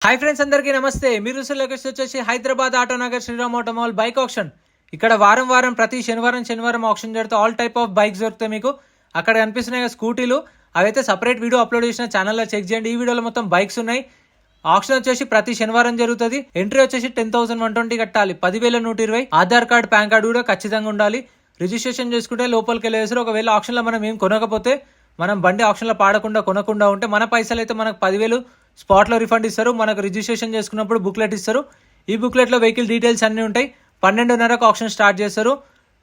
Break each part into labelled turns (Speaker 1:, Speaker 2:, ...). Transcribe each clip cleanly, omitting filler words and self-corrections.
Speaker 1: Hi friends, అందరికీ నమస్తే. మీరు లొకేషన్ వచ్చేసి Hyderabad Autonagar Sriram auto mall bike option. ఇక్కడ వారం ప్రతి శనివారం ఆప్షన్ జరుగుతూ ఆల్ టైప్ ఆఫ్ బైక్స్ దొరుకుతాయి మీకు. అక్కడ కనిపిస్తున్నాయి స్కూటీలు, అవైతే సపరేట్ వీడియో అప్లోడ్ చేసిన ఛానల్లో చెక్ చేయండి. ఈ వీడియోలో మొత్తం బైక్స్ ఉన్నాయి. ఆప్షన్ వచ్చేసి ప్రతి శనివారం జరుగుతుంది. ఎంట్రీ వచ్చేసి 10,120 కట్టాలి. 10,120. ఆధార్ కార్డ్, పాన్ కార్డు కూడా ఖచ్చితంగా ఉండాలి. రిజిస్ట్రేషన్ చేసుకుంటే లోపలికి వెళ్ళేసారు. ఒకవేళ ఆప్షన్లో మనం ఏం కొనకపోతే, మనం బండి ఆప్షన్లో కొనకుండా ఉంటే మన పైసలు అయితే మనకు 10,000 స్పాట్లో రిఫండ్ ఇస్తారు. మనకు రిజిస్ట్రేషన్ చేసుకున్నప్పుడు బుక్లెట్ ఇస్తారు. ఈ బుక్లెట్లో వెహికల్ డీటెయిల్స్ అన్నీ ఉంటాయి. 12:30కు ఆప్షన్ స్టార్ట్ చేస్తారు.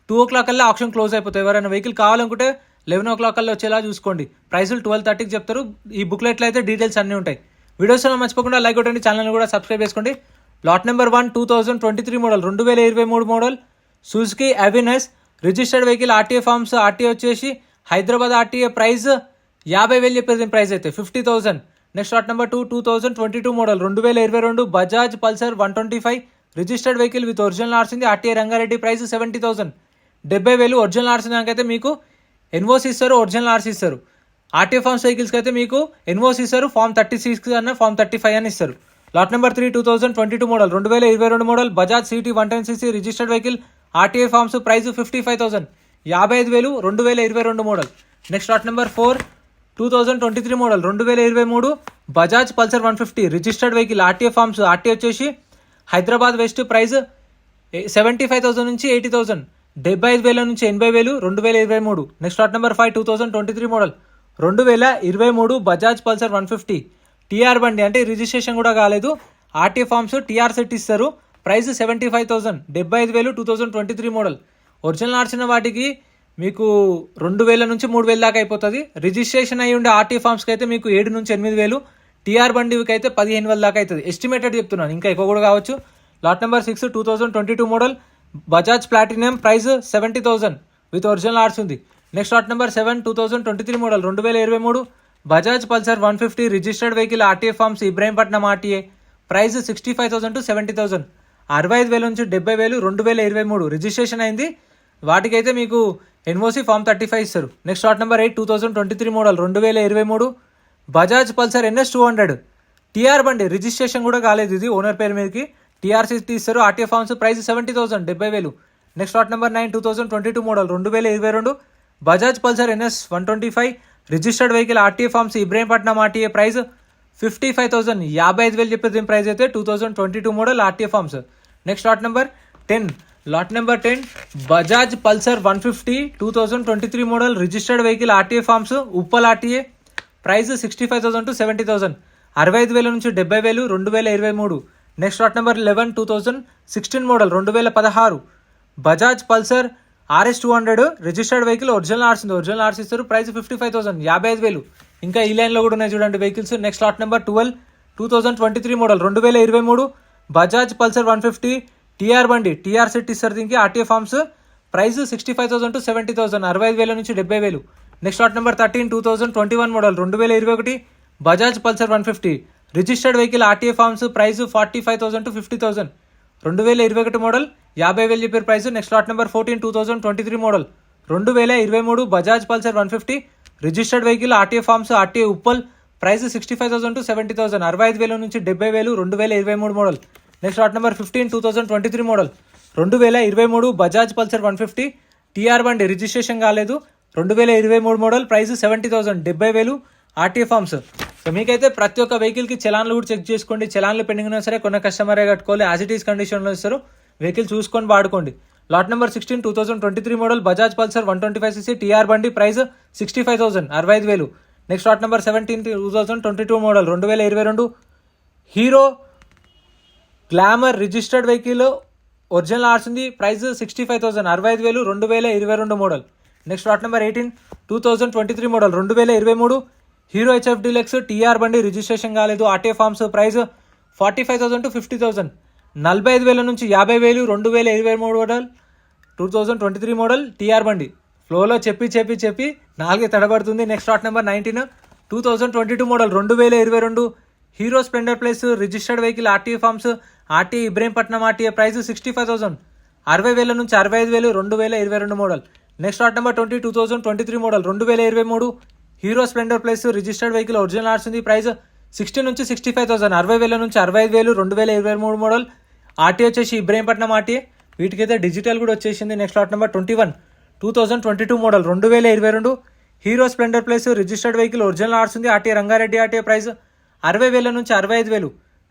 Speaker 1: 2 o'clock కల్లా ఆప్షన్ క్లోజ్ అయిపోతాయి. ఎవరైనా వెహికల్ కావాలనుకుంటే 11 o'clock కల్లా వచ్చేలా చూసుకోండి. ప్రైసులు 12:30కి చెప్తారు. ఈ బుక్లెట్లో అయితే డీటెయిల్స్ అన్నీ ఉంటాయి. వీడియోస్లో మర్చిపోకుండా లైక్ కొట్టండి, ఛానల్ కూడా సబ్స్క్రైబ్ చేసుకోండి. Lot number 1 2023 model 2023 model Suzuki Avenis registered vehicle. RTA forms. RTA వచ్చేసి హైదరాబాద్ ఆర్టీఏ. ప్రైస్ 50,000 చెప్పేది. ప్రైస్ అయితే 50,000. Next lot number 2 2022 model 2022 Bajaj Pulsar 125 registered vehicle with original ఆర్స్ ఉంది. ఆర్టీఏ రంగారెడ్డి. ప్రైస్ 70,000. 70,000 ఒరిజినల్ ఆర్స్ దానికైతే మీకు ఎన్ఓసి ఇస్తారు, ఒరిజినల్ ఆర్స్ ఇస్తారు. ఆర్టీఏ ఫార్మ్స్ వెహికల్స్కి అయితే మీకు ఎన్ఓసి ఇస్తారు, ఫార్మ్ 36 అన్న ఫార్మ్ 35 అని ఇస్తారు. Lot number 3 2022 model 2022 model Bajaj CT 110cc registered vehicle. RTA forms. Price 55,000. 55,000 2022 model. Next lot number 4 2023 model 2023 Bajaj Pulsar 150 registered vehicle. RTA forms. RTA వచ్చేసి హైదరాబాద్ వెస్ట్. ప్రైస్ 75,000 నుంచి 80,000. 75,000 నుంచి 80,000 2023. Next lot number 5 2023 model 2023 Bajaj Pulsar 150 TR బండి, అంటే registration కూడా కాలేదు. RTA forms TR set ఇస్తారు. Price 75,000. 75,000 2023 model. Original ఆర్చిన వాటికి మీకు 2,000 నుంచి 3,000 దాకా అయిపోతుంది. రిజిస్ట్రేషన్ అయ్యి ఉండే ఆర్టీఏ ఫార్మ్స్కి అయితే మీకు 7 నుంచి 8,000. టీఆర్ బండికి అయితే 15,000 దాకా అవుతుంది. ఎస్టిమేటెడ్ చెప్తున్నాను, ఇంకా ఎక్కువ కూడా కావచ్చు. Lot number 6 2022 model Bajaj platinum. Price 70,000 with original ఆర్స్ ఉంది. Next lot number 7 2023 model 2023 Bajaj Pulsar 150 registered vehicle. RTA forms Ibrahimpatnam RTA. Price 65,000 to 70,000. 65,000 నుంచి 70,000 2023 రిజిస్ట్రేషన్ అయింది. వాటికైతే మీకు ఎన్ఓసి ఫార్మ్ 35 ఇస్తారు. Next lot number 8 2023 model 2023 Bajaj Pulsar NS 200 TR బండి. రిజిస్ట్రేషన్ కూడా కాలేదు, ఇది ఓనర్ పేరు మీదకి. టీఆర్సీ ఇస్తారు. RTA forms. Price 70,000. 70,000. Next lot number 9 2022 model 2022 Bajaj Pulsar NS 125 registered vehicle. RTA forms Ibrahimpatnam RTA. Price 55,000. 55,000 చెప్పేది ప్రైస్ అయితే. 2022 model RTA forms. Next lot number 10 lot number 10 Bajaj Pulsar 150 2023 model registered vehicle. RTA forms Uppal RTA. Price 65,000 to 70,000. 65,000 నుంచి 70,000 2023. Next lot number 11 2016 model 2016 Bajaj Pulsar RS 200 registered vehicle. Original ఆర్స్ ఉంది, original ఆర్స్ ఇస్తారు. Price 55,000. 55,000. ఇంకా ఈ లైన్లో కూడా ఉన్నాయి చూడండి vehicles. Next lot number 12 2023 model 2023 Bajaj Pulsar 150 TR బండి. టీఆర్ సెట్ ఇస్తారు దీనికి. RTA forms. Price 65,000 to 70,000. 65,000 నుంచి 70,000. Next lot number 13 2021 model 2021 Bajaj Pulsar 150 registered vehicle. RTA forms. Price 45,000 to 50,000. 2021 model. 50,000 చెప్పారు price. Next lot number 14 2023 model 2023 Bajaj Pulsar 150 registered vehicle. RTA forms. RTA Uppal. Price 65,000 to 70,000. 65,000 నుంచి 70,000 2023 model. Next lot number 15 2023 model 2023 Bajaj Pulsar 150 TR బండి. Registration కాలేదు. 2023 model. Price 70,000. 70,000 RTA forms. So మీకైతే ప్రతి ఒక్క వెహికల్కి చలాన్లు కూడా check చేసుకోండి. చలాన్లు పెండింగ్ ఉన్నా సరే కొన్న కస్టమరే కట్టుకోవాలి. యాజ్ ఇట్ ఈస్ కండిషన్లో ఇస్తారు. వెహికల్ చూసుకొని వాడుకోండి. Lot number 16 2023 model Bajaj Pulsar 125cc TR బండి. Price 65,000. 65,000. Next lot number 17 2022 model 2022 Hero Glamour registered vehicle. Original ఆర్స్ ఉంది. Price 65,000. 65,000 2022 model. Next lot number 18 2023 model 2023 Hero HF deluxe TR బండి. రిజిస్ట్రేషన్ కాలేదు. RTA forms. Price 45,000 to 50,000. 45,000 నుంచి 50,000 2023 model 2023 model TR బండి. ఫ్లోలో చెప్పి నాలుగే తడబడుతుంది. Next lot number 19 2022 model 2022 hero Splendor plus registered vehicle. RTA forms. RTA Ibrahimpatnam RTA. Price 65,000. 60,000 నుంచి 65,000 2022 model. Next lot number 20 2023 model 2023 hero Splendor plus registered vehicle. Original ఆర్స్ ఉంది. Price 60 నుంచి 65,000, 60,000 నుంచి 65,000, 2023 మోడల్. ఆర్టీ వచ్చేసి ఇబ్రహీంపట్నం ఆర్టీఏ. వీటికైతే డిజిటల్ కూడా వచ్చేసింది. Next lot number 21 2022 model 2022 hero Splendor plus registered vehicle, original ఆర్ట్స్ ఉంది. RTA Rangareddy RTA. ప్రైస్ 60,000 నుంచి 65,000,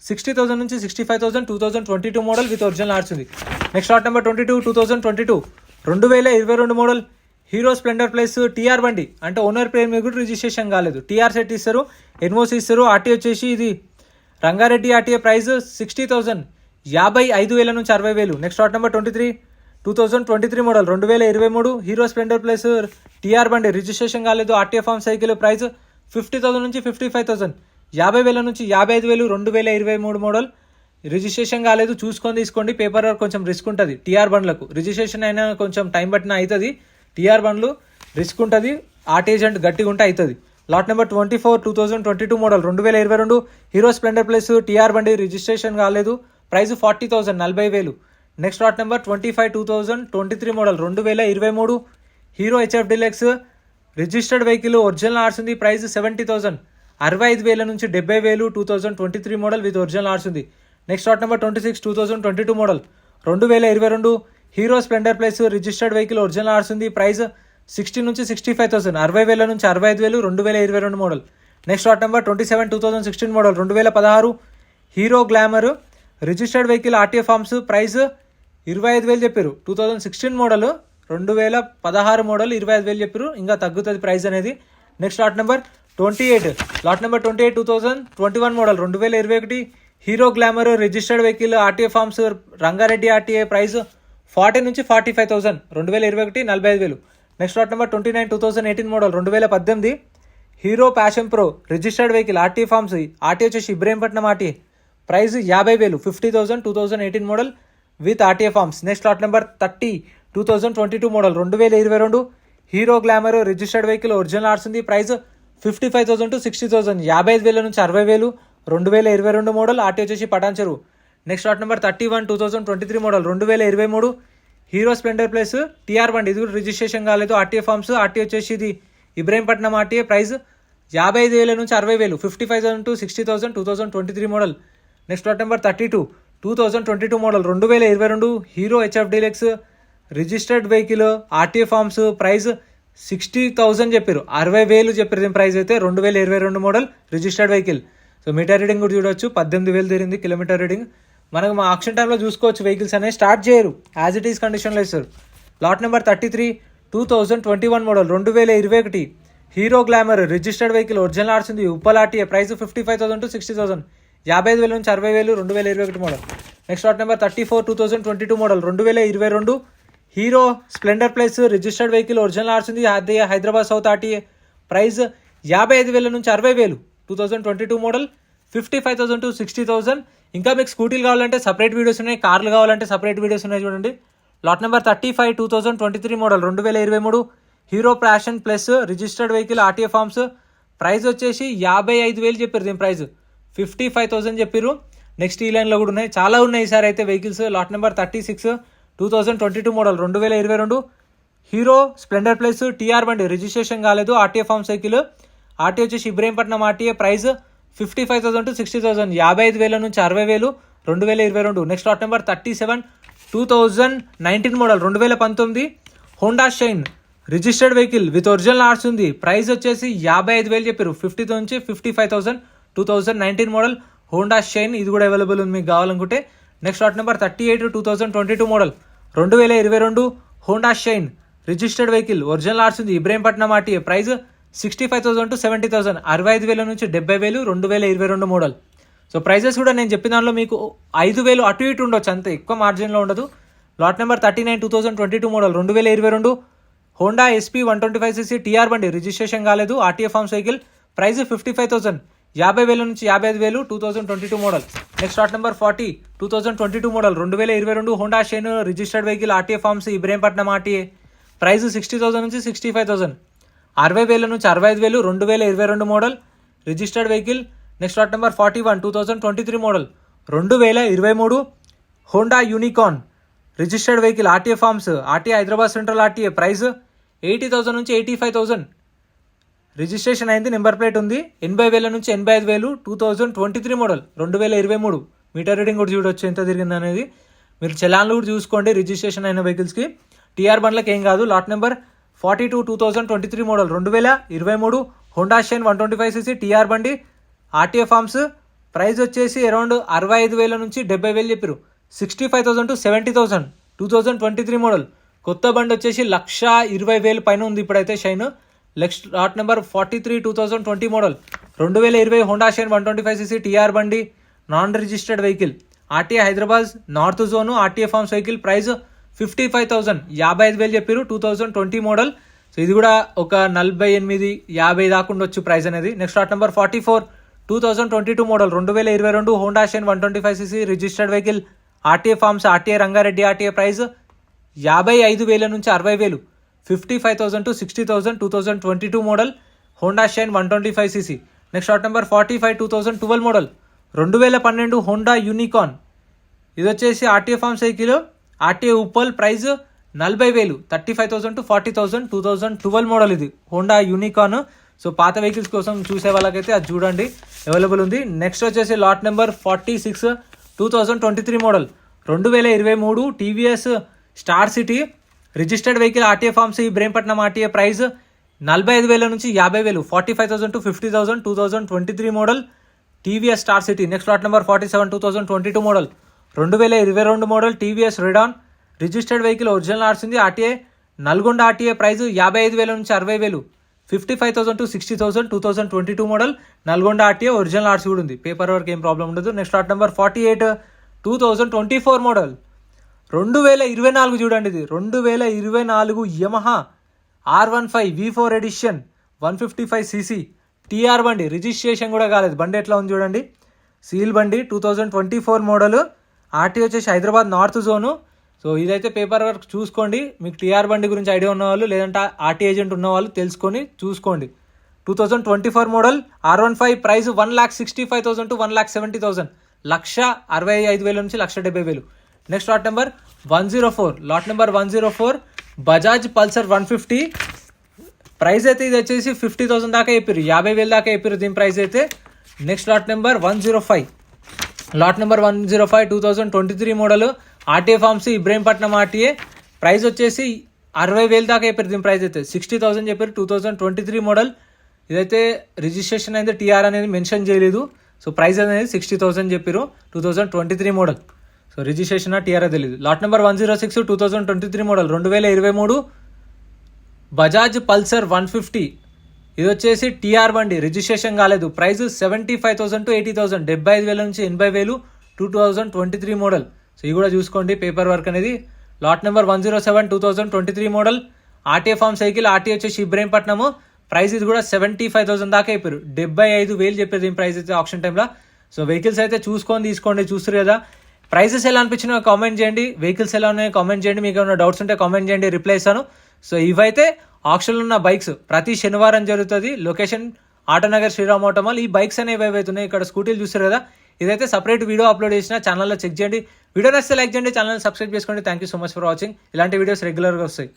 Speaker 1: 60,000 నుంచి 65,000, 2022 మోడల్ విత్ ఒరిజినల్ ఆర్ట్స్ ఉంది. Next lot number 22 2022 2022 model Hero Splendor plus TR బండి, అంటే ఓనర్ పేరు మీద కూడా రిజిస్ట్రేషన్ కాలేదు. టీఆర్ సెట్ ఇస్తారు, ఎన్ఓసి ఇస్తారు. ఆర్టీ వచ్చేసి ఇది రంగారెడ్డి ఆర్టీఏ. ప్రైస్ 60,000, 55,000 నుంచి 60,000. Next lot number 23 2023 model 2023 hero Splendor plus TR బండి, రిజిస్ట్రేషన్ కాలేదు. RTA form cycle. ప్రైస్ 50,000 నుంచి 55,000, 50,000 నుంచి 55,000, 2023 మోడల్. రిజిస్ట్రేషన్ కాలేదు, చూసుకొని తీసుకోండి. పేపర్ వర్క్ కొంచెం రిస్క్ ఉంటుంది టీఆర్ బండ్లకు. రిజిస్ట్రేషన్ అయినా కొంచెం టైం పట్టిన అవుతుంది. టీఆర్ బండ్లు రిస్క్ ఉంటుంది, ఆర్టీ ఏజెంట్ గట్టిగా ఉంటే అవుతుంది. Lot number 24 2022 model 2022 hero Splendor plus TR బండి, రిజిస్ట్రేషన్ కాలేదు. Price 40,000, 40,000. Next lot number 25 2023 model 2023 Hero HF Deluxe, registered vehicle, original ఆర్ట్స్ ఉంది. ప్రైస్ 70,000, 65,000 నుంచి 70,000, 2023 మోడల్ విత్ ఒరిజినల్ ఆర్ట్స్ ఉంది. Next lot number 26 2022 model 2022 hero Splendor plus registered vehicle, original ఆర్ట్స్ ఉంది. Price 60 నుంచి 65,000, 60,000 నుంచి 65,000, 2022 model. Next lot number 27 2016 model 2016 Hero Glamour, registered vehicle, RTA forms. Price 25,000 చెప్పారు. 2016 మోడల్, 2016 మోడల్ 25,000 చెప్పారు. ఇంకా తగ్గుతుంది ప్రైస్ అనేది. Next lot number 28 2021 model 2021 Hero Glamour, registered vehicle, RTA forms, Rangareddy RTA. Price 40 నుంచి 45,000, 2021 45,000. Next lot number 29 2018 model 2018 Hero Passion Pro, registered vehicle, RTA forms, RTA వచ్చేసి Ibrahimpatnam RTA. Price 50,000, 50,000, 2018 model with RTA forms. Next lot number 30 2022 model 2022 Hero Glamour, registered vehicle, original ఆర్ట్స్ ఉంది. Price 55,000 to 60,000, 55,000 నుంచి 60,000, 2022 model. RT వచ్చేసి Patancheru. Next lot number 31 2023 model 2023 hero Splendor plus TR బండి, ఇది కూడా registration కాలేదు. RTA forms, RT వచ్చేసి ఇది ఇబ్రహీంపట్నం ఆర్టీఏ. ప్రైస్ 55,000 నుంచి 60,000, 55,000 to 60,000, 2023 model. Next lot number 32 2022 model 2022 Hero HF Deluxe, registered vehicle, RTA forms. Price 60,000 చెప్పారు, 60,000 చెప్పారు దీని ప్రైస్ అయితే. 2022 model registered vehicle. So meter reading కూడా చూడొచ్చు, 18,000 తిరిగింది కిలోమీటర్ రీడింగ్. మనకు మా ఆక్షన్ టైంలో చూసుకోవచ్చు. వెహికల్స్ అనేవి స్టార్ట్ చేయరు, యాజ్ ఇట్ ఈస్ కండిషన్లో ఇస్తారు. Lot number 33 2021 model 2021 Hero Glamour, registered vehicle, original ఆర్ట్స్ ఉంది. ఉప్పల్ ఆర్టీఏ. ప్రైస్ 55,000 to 60,000, 55,000 నుంచి 60,000, 2021 model. Next lot number 34 2022 model 2022 hero Splendor plus registered vehicle, original ఆర్ట్స్ ఉంది. Hyderabad south RTA. ప్రైస్ 55,000 నుంచి 60,000, 2022 మోడల్. 55,000 to 60,000. ఇంకా మీకు స్కూటీలు కావాలంటే సపరేట్ వీడియోస్ ఉన్నాయి, కార్లు కావాలంటే సపరేట్ వీడియోస్ ఉన్నాయి చూడండి. Lot number 35 2023 model 2023 Hero Passion plus registered vehicle, RTA forms. Price వచ్చేసి 55,000 చెప్పారు దీని ప్రైస్. 55,000 చెప్పారు. నెక్స్ట్ ఈ లైన్లో కూడా ఉన్నాయి, చాలా ఉన్నాయి ఈసారి అయితే vehicles. Lot number 36 2022 model 2022 hero Splendor plus TR బండి, రిజిస్ట్రేషన్ కాలేదు. ఆర్టీఏ ఫార్మ్ సైకిల్, ఆర్టీ వచ్చేసి ఇబ్రహీంపట్నం ఆర్టీఏ. ప్రైస్ 55,000 to 60,000, 55,000 నుంచి 60,000, 2022. Next lot number 37 2019 model 2019 Honda Shine, registered vehicle with original ఆర్ట్స్ ఉంది. ప్రైస్ వచ్చేసి 55,000 చెప్పారు. 50 నుంచి 55,000, 2019 మోడల్ హోండా షైన్. ఇది కూడా అవైలబుల్ ఉంది మీకు కావాలనుకుంటే. Next lot number 38 2022 model 2022 Honda Shine, registered vehicle, original ఆర్ట్స్ ఉంది. ఇబ్రహీంపట్నం ఆర్టీఏ. ప్రైస్ 65,000 to 70,000, 65,000 నుంచి 70,000, 2022 మోడల్. సో ప్రైజెస్ కూడా నేను చెప్పిన దానిలో మీకు 5,000 అటు ఇటు ఉండొచ్చు, అంతే, ఎక్కువ మార్జిన్లో ఉండదు. Lot number 39 2022 model 2022 Honda SP 125cc TR బండి, రిజిస్ట్రేషన్ కాలేదు. RTA form cycle. ప్రైస్ 55,000, 50,000 నుంచి 55,000, 2022 model. Next lot number 40 2022 model 2022 Honda Shine, registered vehicle, RTA forms, Ibrahimpatnam RTA. Price 60,000 నుంచి 65,000, 60,000 నుంచి 65,000, 2022 model registered vehicle. Next lot number 41 2023 model 2023 Honda Unicorn, registered vehicle, RTA forms, RTA Hyderabad central RTA. Price 80,000 నుంచి 85,000, registration అయింది, number plate ఉంది. 80,000 నుంచి 85,000, 2023 model, 2023. Metre reading కూడా చూడొచ్చు ఎంత తిరిగింది అనేది. మీరు చలాన్లు కూడా చూసుకోండి రిజిస్ట్రేషన్ అయిన వెహికల్స్కి. టీఆర్ బండ్లకు ఏం కాదు. Lot number 42, 2023 model, 2023 Honda Shine 125cc TR బండి, ఆర్టీఏ ఫార్మ్స్. ప్రైస్ వచ్చేసి అరౌండ్ 65,000 నుంచి 70,000 చెప్పారు. 65,000 to 70,000, 2023 మోడల్. కొత్త బండి వచ్చేసి 1,20,000 పైన ఉంది ఇప్పుడైతే Shine. Next lot number 43, 2020 model, 2020 Honda Shine 125cc TR బండి, non registered vehicle, RTA Hyderabad north zone, RTA forms vehicle. Price 55,000, 55,000 చెప్పారు. 2020 మోడల్. సో ఇది కూడా ఒక 48, 50 దాకా ఉండొచ్చు ప్రైస్ అనేది. Next lot number 44, 2022 model, 2022 Honda Shine 125cc registered vehicle, RTA forms, RTA Rangareddy, RTA. Price 55,000 నుంచి 60,000, 55,000 to 60,000, 2022 model Honda Shine 125cc. Next lot number 45, 2012 model, 2012 Honda Unicorn. ఇది వచ్చేసి RTA forms vehicle, RTA Uppal. Price 40,000, 35,000 to 40,000, 2012 model ఇది Honda Unicorn. So పాత vehicles కోసం చూసే వాళ్ళకైతే అది చూడండి, అవైలబుల్ ఉంది. నెక్స్ట్ వచ్చేసి lot number 46, 2023 model, 2023 TVS Star City registered vehicle, RTA forms, Ibrahimpatnam RTA. Price 45,000 నుంచి 50,000, 45,000 to 50,000, 2023 model TVS Star City. Next lot number 47, 2022 model, 2022 model TVS Radeon registered vehicle, original ఆర్ట్స్ ఉంది, ఆర్టీఏ నల్గొండ ఆర్టీఏ. ప్రైస్ 55,000 నుంచి 60,000, 55,000 to 60,000, 2022 model Nalgonda RTA, original ఆర్ట్స్ కూడా ఉంది, paper work ఏం problem ఉండదు. Next lot number 48, 2024 model, 2024 చూడండి. ఇది 2024 Yamaha R15 V4 edition 155cc TR బండి. రిజిస్ట్రేషన్ కూడా కాలేదు, బండి ఎట్లా ఉంది చూడండి. సీల్ బండి, 2024 మోడల్, ఆర్టీ వచ్చేసి హైదరాబాద్ నార్త్ జోను. సో ఇదైతే పేపర్ వర్క్ చూసుకోండి. మీకు టీఆర్ బండి గురించి ఐడియా ఉన్నవాళ్ళు, లేదంటే ఆర్టీ ఏజెంట్ ఉన్నవాళ్ళు తెలుసుకొని చూసుకోండి. 2024 మోడల్ R15. ప్రైస్ 1,65,000 to 1,70,000, 1,65,000 నుంచి 1,70,000. Next lot number 104, lot number 104 Bajaj Pulsar 150. Price అయితే ఇది వచ్చేసి 50,000 దాకా చెప్పారు, 50,000 దాకా చెప్పారు దీని ప్రైస్ అయితే. Next lot number 105, lot number 105 2023 model, RTA forms, Ibrahimpatnam RTA. Price వచ్చేసి 60,000 దాకా చెప్పారు దీని ప్రైస్ అయితే. 60,000 చెప్పారు. 2023 మోడల్. ఇదైతే రిజిస్ట్రేషన్ అయితే టీఆర్ అనేది మెన్షన్ చేయలేదు. సో ప్రైస్ అనేది 60,000 చెప్పారు. 2023 మోడల్. సో రిజిస్ట్రేషన్ టీఆర్ తెలియదు. Lot number 106 2023 model, 2023 Bajaj Pulsar 150. ఇది వచ్చేసి టీఆర్ బండి, రిజిస్ట్రేషన్ కాలేదు. ప్రైస్ 75,000 to 80,000, 75,000 నుంచి 80,000, 2023 మోడల్. సో ఇది కూడా చూసుకోండి పేపర్ వర్క్ అనేది. Lot number 107 2023 model, RTA form cycle, RT వచ్చేసి ఇబ్రహీంపట్నము. ప్రైస్ ఇది కూడా 75,000 దాకా అయిపోయారు. 75,000 చెప్పారు దీని ప్రైస్ అయితే ఆప్షన్ టైంలో. సో వెహికల్స్ అయితే చూసుకొని తీసుకోండి. చూస్తారు కదా, ప్రైసెస్ ఎలా అనిపించినా కామెంట్ చేయండి, వెహికల్స్ ఎలా ఉన్నాయో కామెంట్ చేయండి, మీకు ఏమైనా డౌట్స్ ఉంటే కామెంట్ చేయండి, రిప్లై ఇస్తాను. సో ఇవైతే ఆప్షన్లో ఉన్న బైక్స్ ప్రతి శనివారం జరుగుతుంది. Location Autonagar Sriram Automall. ఈ బైక్స్ అనేవి ఏవైతున్నాయి, ఇక్కడ స్కూటీలు చూస్తారు కదా, ఇదైతే సపరేట్ వీడియో అప్లోడ్ చేసిన ఛానల్లో చెక్ చేయండి. వీడియో నచ్చితే లైక్ చేయండి, ఛానల్ సబ్స్క్రైబ్ చేసుకోండి. Thank you so much for watching. ఇలాంటి వీడియోస్ రెగ్యులర్గా వస్తాయి.